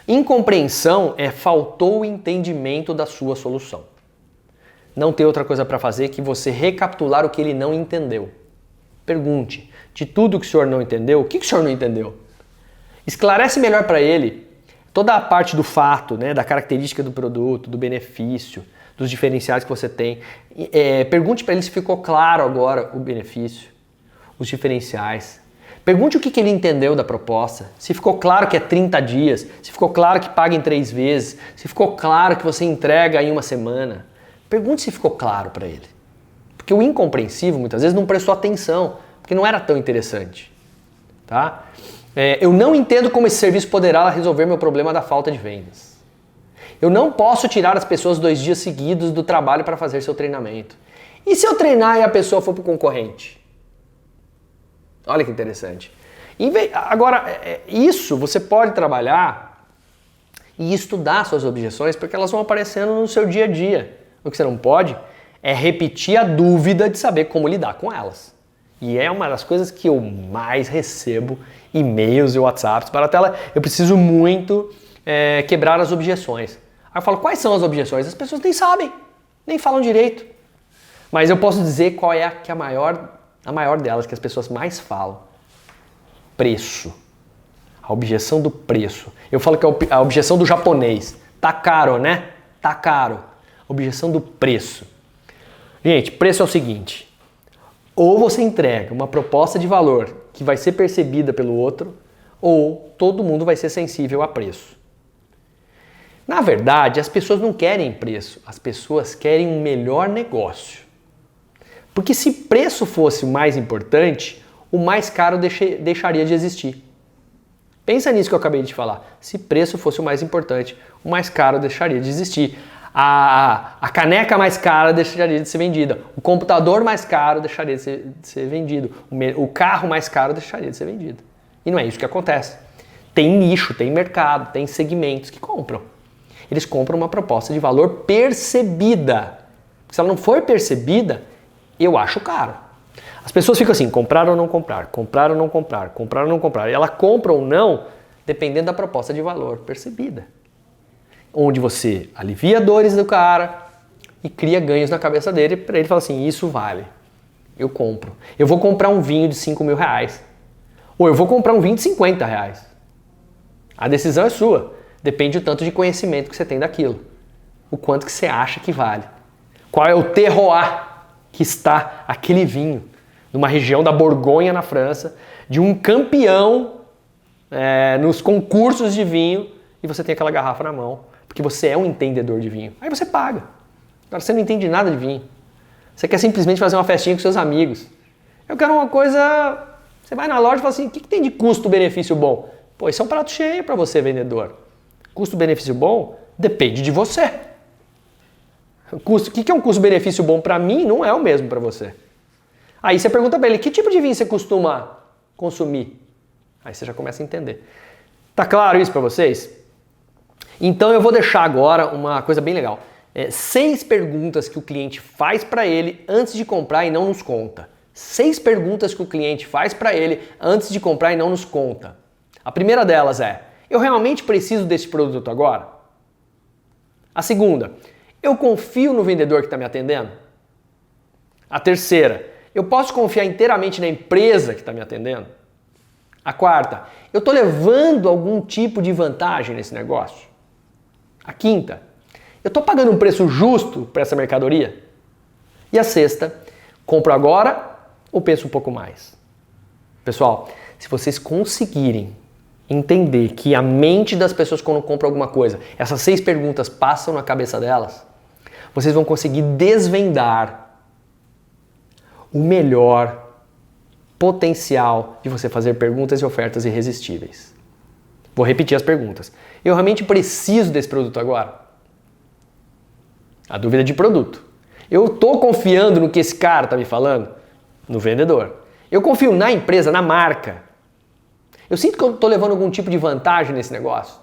Incompreensão é faltou o entendimento da sua solução. Não tem outra coisa para fazer que você recapitular o que ele não entendeu. Pergunte, de tudo que o senhor não entendeu, o que o senhor não entendeu? Esclarece melhor para ele toda a parte do fato, né, da característica do produto, do benefício, dos diferenciais que você tem. Pergunte para ele se ficou claro agora o benefício, os diferenciais. Pergunte o que ele entendeu da proposta, se ficou claro que é 30 dias, se ficou claro que paga em 3 vezes, se ficou claro que você entrega em 1 semana. Pergunte se ficou claro para ele. Porque o incompreensivo muitas vezes não prestou atenção, porque não era tão interessante. Tá? Eu não entendo como esse serviço poderá resolver meu problema da falta de vendas. Eu não posso tirar as pessoas 2 dias seguidos do trabalho para fazer seu treinamento. E se eu treinar e a pessoa for para o concorrente? Olha que interessante. Agora, isso você pode trabalhar e estudar suas objeções porque elas vão aparecendo no seu dia a dia. O que você não pode é repetir a dúvida de saber como lidar com elas. E é uma das coisas que eu mais recebo, e-mails e WhatsApps para a tela. Eu preciso muito quebrar as objeções. Aí eu falo, quais são as objeções? As pessoas nem sabem, nem falam direito. Mas eu posso dizer qual é a maior delas, que as pessoas mais falam. Preço. A objeção do preço. Eu falo que é a objeção do japonês. Tá caro, né? Tá caro. Objeção do preço. Gente, preço é o seguinte. Ou você entrega uma proposta de valor que vai ser percebida pelo outro, ou todo mundo vai ser sensível a preço. Na verdade, as pessoas não querem preço, as pessoas querem um melhor negócio. Porque se preço fosse o mais importante, o mais caro deixaria de existir. Pensa nisso que eu acabei de falar. Se preço fosse o mais importante, o mais caro deixaria de existir. A caneca mais cara deixaria de ser vendida. O computador mais caro deixaria de ser vendido. O carro mais caro deixaria de ser vendido. E não é isso que acontece. Tem nicho, tem mercado, tem segmentos que compram. Eles compram uma proposta de valor percebida. Se ela não for percebida, eu acho caro. As pessoas ficam assim, comprar ou não comprar, comprar ou não comprar, comprar ou não comprar. E ela compra ou não, dependendo da proposta de valor percebida. onde você alivia dores do cara e cria ganhos na cabeça dele para ele falar assim, isso vale, eu compro. Eu vou comprar um vinho de 5 mil reais. Ou eu vou comprar um vinho de 50 reais. A decisão é sua. Depende do tanto de conhecimento que você tem daquilo. O quanto que você acha que vale. Qual é o terroir que está aquele vinho. Numa região da Borgonha, na França, de um campeão nos concursos de vinho, e você tem aquela garrafa na mão, porque você é um entendedor de vinho. Aí você paga. Agora você não entende nada de vinho. Você quer simplesmente fazer uma festinha com seus amigos. Eu quero uma coisa... Você vai na loja e fala assim, o que tem de custo-benefício bom? Pô, isso é um prato cheio para você, vendedor. Custo-benefício bom depende de você. O que é um custo-benefício bom para mim não é o mesmo para você. Aí você pergunta para ele, que tipo de vinho você costuma consumir? Aí você já começa a entender. Tá claro isso para vocês? Então eu vou deixar agora uma coisa bem legal. 6 perguntas que o cliente faz para ele antes de comprar e não nos conta. 6 perguntas que o cliente faz para ele antes de comprar e não nos conta. A primeira delas é, eu realmente preciso desse produto agora? A segunda, eu confio no vendedor que está me atendendo? A terceira, eu posso confiar inteiramente na empresa que está me atendendo? A quarta, eu estou levando algum tipo de vantagem nesse negócio? A quinta, eu estou pagando um preço justo para essa mercadoria? E a sexta, compro agora ou penso um pouco mais? Pessoal, se vocês conseguirem entender que a mente das pessoas quando compram alguma coisa, essas 6 perguntas passam na cabeça delas, vocês vão conseguir desvendar o melhor potencial de você fazer perguntas e ofertas irresistíveis. Vou repetir as perguntas. Eu realmente preciso desse produto agora? A dúvida de produto. Eu estou confiando no que esse cara está me falando? No vendedor. Eu confio na empresa, na marca. Eu sinto que eu estou levando algum tipo de vantagem nesse negócio.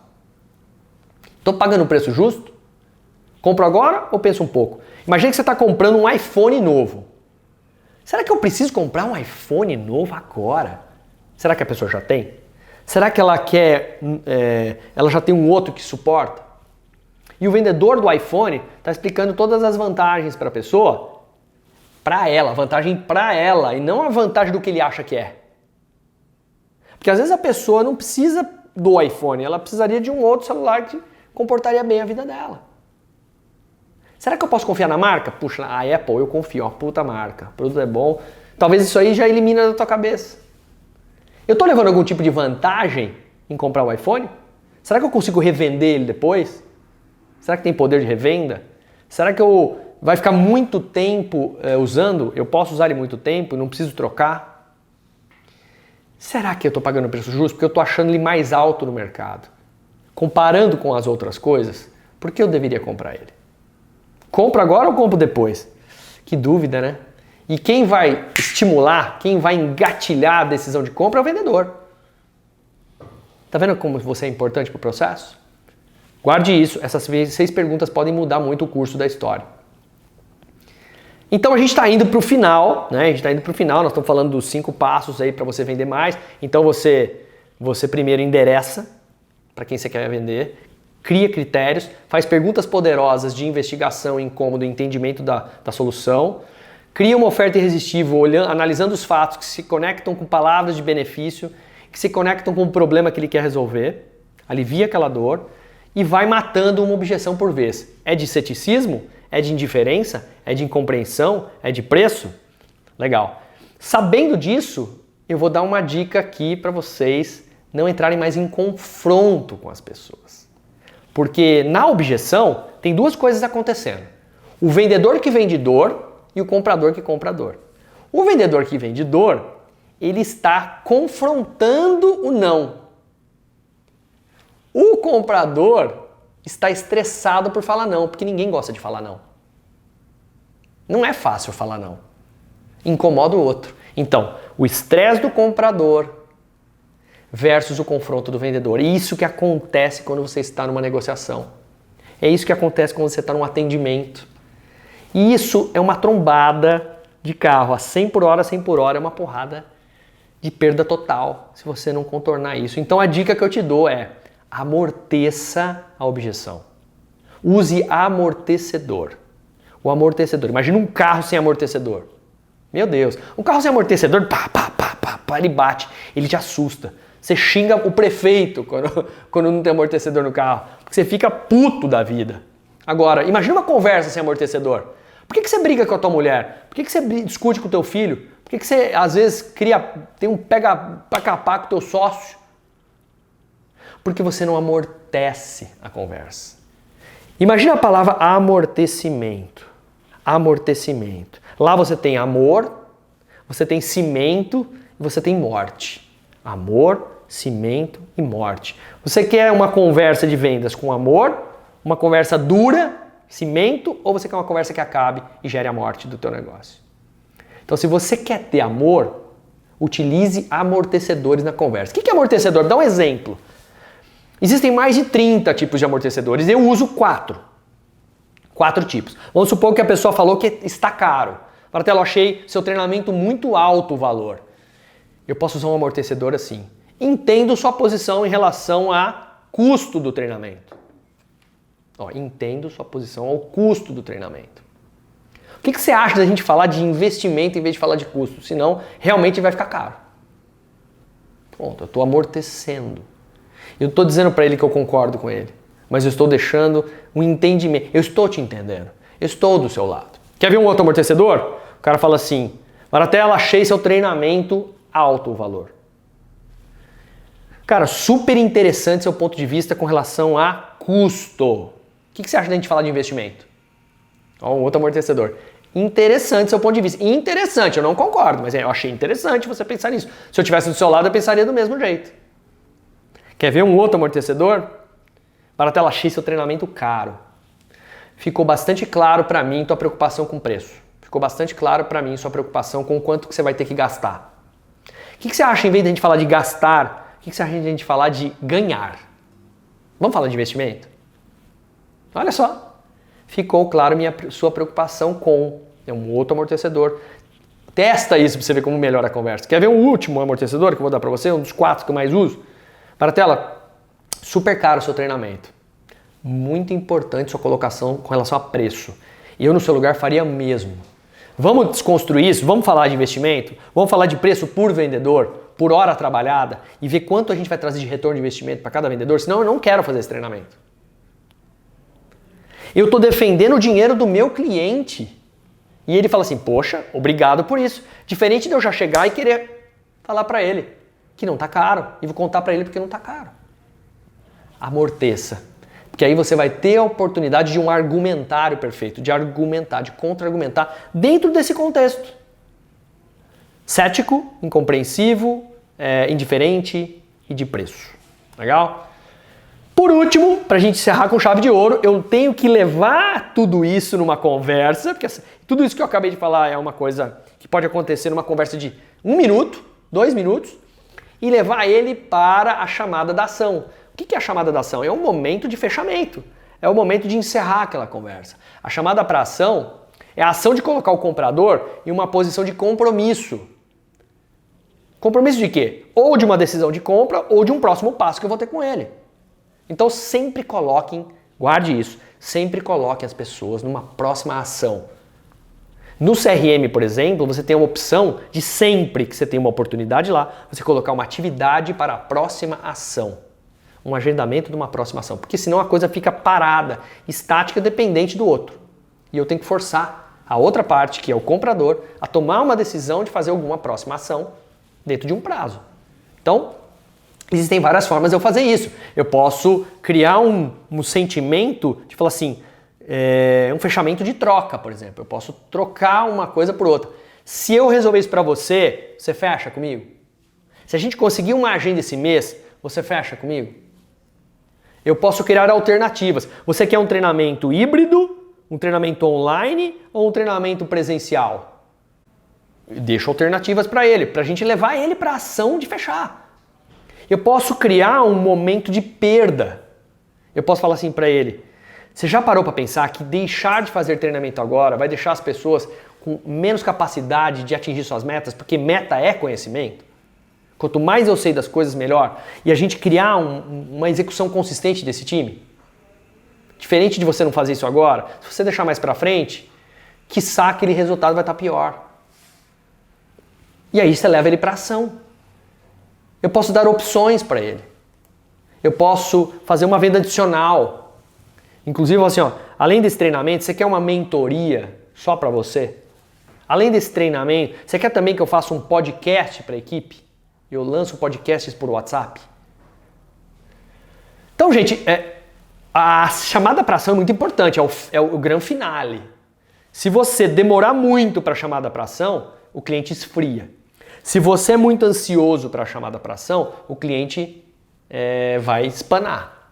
Estou pagando um preço justo? Compro agora ou penso um pouco? Imagina que você está comprando um iPhone novo. Será que eu preciso comprar um iPhone novo agora? Será que a pessoa já tem? Será que ela quer, ela já tem um outro que suporta? E o vendedor do iPhone está explicando todas as vantagens para a pessoa, para ela, vantagem para ela e não a vantagem do que ele acha que é. Porque às vezes a pessoa não precisa do iPhone, ela precisaria de um outro celular que comportaria bem a vida dela. Será que eu posso confiar na marca? Puxa, a Apple eu confio, ó, puta marca, o produto é bom. Talvez isso aí já elimina da tua cabeça. Eu estou levando algum tipo de vantagem em comprar o iPhone? Será que eu consigo revender ele depois? Será que tem poder de revenda? Será que vai ficar muito tempo usando? Eu posso usar ele muito tempo e não preciso trocar? Será que eu estou pagando o preço justo? Porque eu estou achando ele mais alto no mercado. Comparando com as outras coisas, por que eu deveria comprar ele? Compro agora ou compro depois? Que dúvida, né? E quem vai estimular, quem vai engatilhar a decisão de compra é o vendedor. Tá vendo como você é importante para o processo? Guarde isso, essas 6 perguntas podem mudar muito o curso da história. Então a gente está indo para o final, né? A gente está indo para o final, nós estamos falando dos 5 passos aí para você vender mais. Então você primeiro endereça para quem você quer vender, cria critérios, faz perguntas poderosas de investigação, incômodo e entendimento da solução, cria uma oferta irresistível, analisando os fatos que se conectam com palavras de benefício, que se conectam com o problema que ele quer resolver, alivia aquela dor e vai matando uma objeção por vez. É de ceticismo? É de indiferença? É de incompreensão? É de preço? Legal. Sabendo disso, eu vou dar uma dica aqui para vocês não entrarem mais em confronto com as pessoas. Porque na objeção tem 2 coisas acontecendo. O vendedor que vende dor e o comprador que compra dor. O vendedor que vende dor, ele está confrontando o não. O comprador está estressado por falar não, porque ninguém gosta de falar não. Não é fácil falar não. Incomoda o outro. Então, o estresse do comprador versus o confronto do vendedor. E isso que acontece quando você está numa negociação. É isso que acontece quando você está num atendimento. E isso é uma trombada de carro a 100 por hora, 100 por hora, é uma porrada de perda total se você não contornar isso. Então a dica que eu te dou é amorteça a objeção. Use amortecedor. O amortecedor. Imagina um carro sem amortecedor. Meu Deus. Um carro sem amortecedor, ele bate, ele te assusta. Você xinga o prefeito quando não tem amortecedor no carro. Porque você fica puto da vida. Agora, imagina uma conversa sem amortecedor. Por que você briga com a tua mulher? Por que você discute com o teu filho? Por que você, às vezes, tem um pega pra capar com o teu sócio? Porque você não amortece a conversa. Imagina a palavra amortecimento. Amortecimento. Lá você tem amor, você tem cimento e você tem morte. Amor, cimento e morte. Você quer uma conversa de vendas com amor, uma conversa dura, cimento, ou você quer uma conversa que acabe e gere a morte do teu negócio? Então, se você quer ter amor, utilize amortecedores na conversa. O que é amortecedor? Dá um exemplo. Existem mais de 30 tipos de amortecedores. Eu uso 4. 4 tipos. Vamos supor que a pessoa falou que está caro. Martelo, achei seu treinamento muito alto o valor. Eu posso usar um amortecedor assim. Entendo sua posição em relação a custo do treinamento. Entendo sua posição ao custo do treinamento. O que você acha da gente falar de investimento em vez de falar de custo? Senão, realmente vai ficar caro. Pronto, eu estou amortecendo. Eu estou dizendo para ele que eu concordo com ele, mas eu estou deixando um entendimento. Eu estou te entendendo. Eu estou do seu lado. Quer ver um outro amortecedor? O cara fala assim, Maratella, achei seu treinamento alto o valor. Cara, super interessante seu ponto de vista com relação a custo. O que você acha da gente falar de investimento? Um outro amortecedor. Interessante seu ponto de vista. Interessante, eu não concordo, mas eu achei interessante você pensar nisso. Se eu estivesse do seu lado, eu pensaria do mesmo jeito. Quer ver um outro amortecedor? Maratella, achei seu treinamento caro. Ficou bastante claro para mim tua preocupação com o preço. Ficou bastante claro para mim sua preocupação com o quanto que você vai ter que gastar. O que você acha, em vez de a gente falar de gastar, o que você acha de a gente falar de ganhar? Vamos falar de investimento? Olha só. Ficou claro sua preocupação com um outro amortecedor. Testa isso para você ver como melhora a conversa. Quer ver um último amortecedor que eu vou dar para você? Um dos 4 que eu mais uso? Maratella, super caro o seu treinamento. Muito importante sua colocação com relação a preço. E eu no seu lugar faria o mesmo. Vamos desconstruir isso? Vamos falar de investimento? Vamos falar de preço por vendedor, por hora trabalhada e ver quanto a gente vai trazer de retorno de investimento para cada vendedor? Senão eu não quero fazer esse treinamento. Eu estou defendendo o dinheiro do meu cliente. E ele fala assim, poxa, obrigado por isso. Diferente de eu já chegar e querer falar para ele que não está caro. E vou contar para ele porque não está caro. Amorteça. Porque aí você vai ter a oportunidade de um argumentário perfeito, de argumentar, de contra-argumentar dentro desse contexto. Cético, incompreensivo, indiferente e de preço. Legal? Por último, para a gente encerrar com chave de ouro, eu tenho que levar tudo isso numa conversa, porque tudo isso que eu acabei de falar é uma coisa que pode acontecer numa conversa de 1 minuto, 2 minutos, e levar ele para a chamada da ação. O que é a chamada da ação? É um momento de fechamento, é o momento de encerrar aquela conversa. A chamada para a ação é a ação de colocar o comprador em uma posição de compromisso. Compromisso de quê? Ou de uma decisão de compra ou de um próximo passo que eu vou ter com ele. Então sempre coloquem, guarde isso, sempre coloquem as pessoas numa próxima ação. No CRM, por exemplo, você tem uma opção de sempre que você tem uma oportunidade lá, você colocar uma atividade para a próxima ação. Um agendamento de uma próxima ação. Porque senão a coisa fica parada, estática, dependente do outro. E eu tenho que forçar a outra parte, que é o comprador, a tomar uma decisão de fazer alguma próxima ação dentro de um prazo. Então, existem várias formas de eu fazer isso. Eu posso criar um sentimento de falar assim, um fechamento de troca, por exemplo. Eu posso trocar uma coisa por outra. Se eu resolver isso para você, você fecha comigo? Se a gente conseguir uma agenda esse mês, você fecha comigo? Eu posso criar alternativas. Você quer um treinamento híbrido, um treinamento online ou um treinamento presencial? Eu deixo alternativas para ele, para a gente levar ele para a ação de fechar. Eu posso criar um momento de perda. Eu posso falar assim para ele, você já parou para pensar que deixar de fazer treinamento agora vai deixar as pessoas com menos capacidade de atingir suas metas, porque meta é conhecimento? Quanto mais eu sei das coisas, melhor. E a gente criar uma execução consistente desse time. diferente de você não fazer isso agora, se você deixar mais pra frente, quiçá aquele resultado vai estar pior. E aí você leva ele pra ação. Eu posso dar opções para ele. Eu posso fazer uma venda adicional. Inclusive, assim, ó, além desse treinamento, você quer uma mentoria só para você? Além desse treinamento, você quer também que eu faça um podcast para a equipe? Eu lanço podcasts por WhatsApp? Então, gente, a chamada para ação é muito importante, é o grande finale. Se você demorar muito para a chamada para ação, o cliente esfria. Se você é muito ansioso para a chamada para ação, o cliente vai espanar.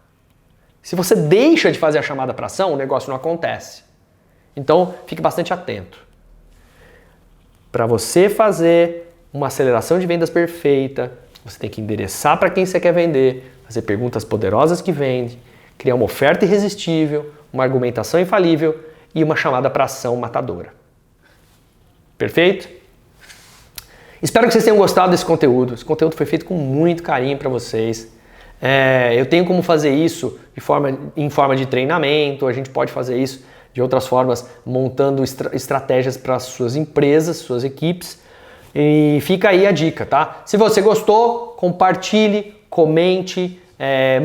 Se você deixa de fazer a chamada para ação, o negócio não acontece. Então, fique bastante atento. Para você fazer uma aceleração de vendas perfeita, você tem que endereçar para quem você quer vender, fazer perguntas poderosas que vendem, criar uma oferta irresistível, uma argumentação infalível e uma chamada para ação matadora. Perfeito? Espero que vocês tenham gostado desse conteúdo. Esse conteúdo foi feito com muito carinho para vocês. Eu tenho como fazer isso em forma de treinamento, a gente pode fazer isso de outras formas, montando estratégias para as suas empresas, suas equipes. E fica aí a dica, tá? Se você gostou, compartilhe, comente,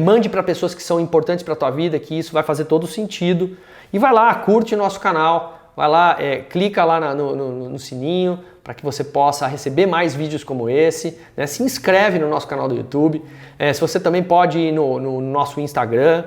mande para pessoas que são importantes para a tua vida, que isso vai fazer todo sentido. E vai lá, curte nosso canal, vai lá, clica lá no sininho para que você possa receber mais vídeos como esse, né? Se inscreve no nosso canal do YouTube. Se você também pode ir no nosso Instagram,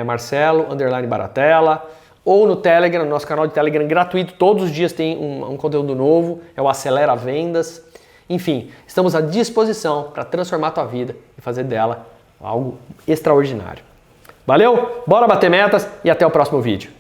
Marcelo_Baratella, ou no Telegram, no nosso canal de Telegram gratuito. Todos os dias tem um conteúdo novo, é o Acelera Vendas. Enfim, estamos à disposição para transformar a tua vida e fazer dela algo extraordinário. Valeu? Bora bater metas e até o próximo vídeo.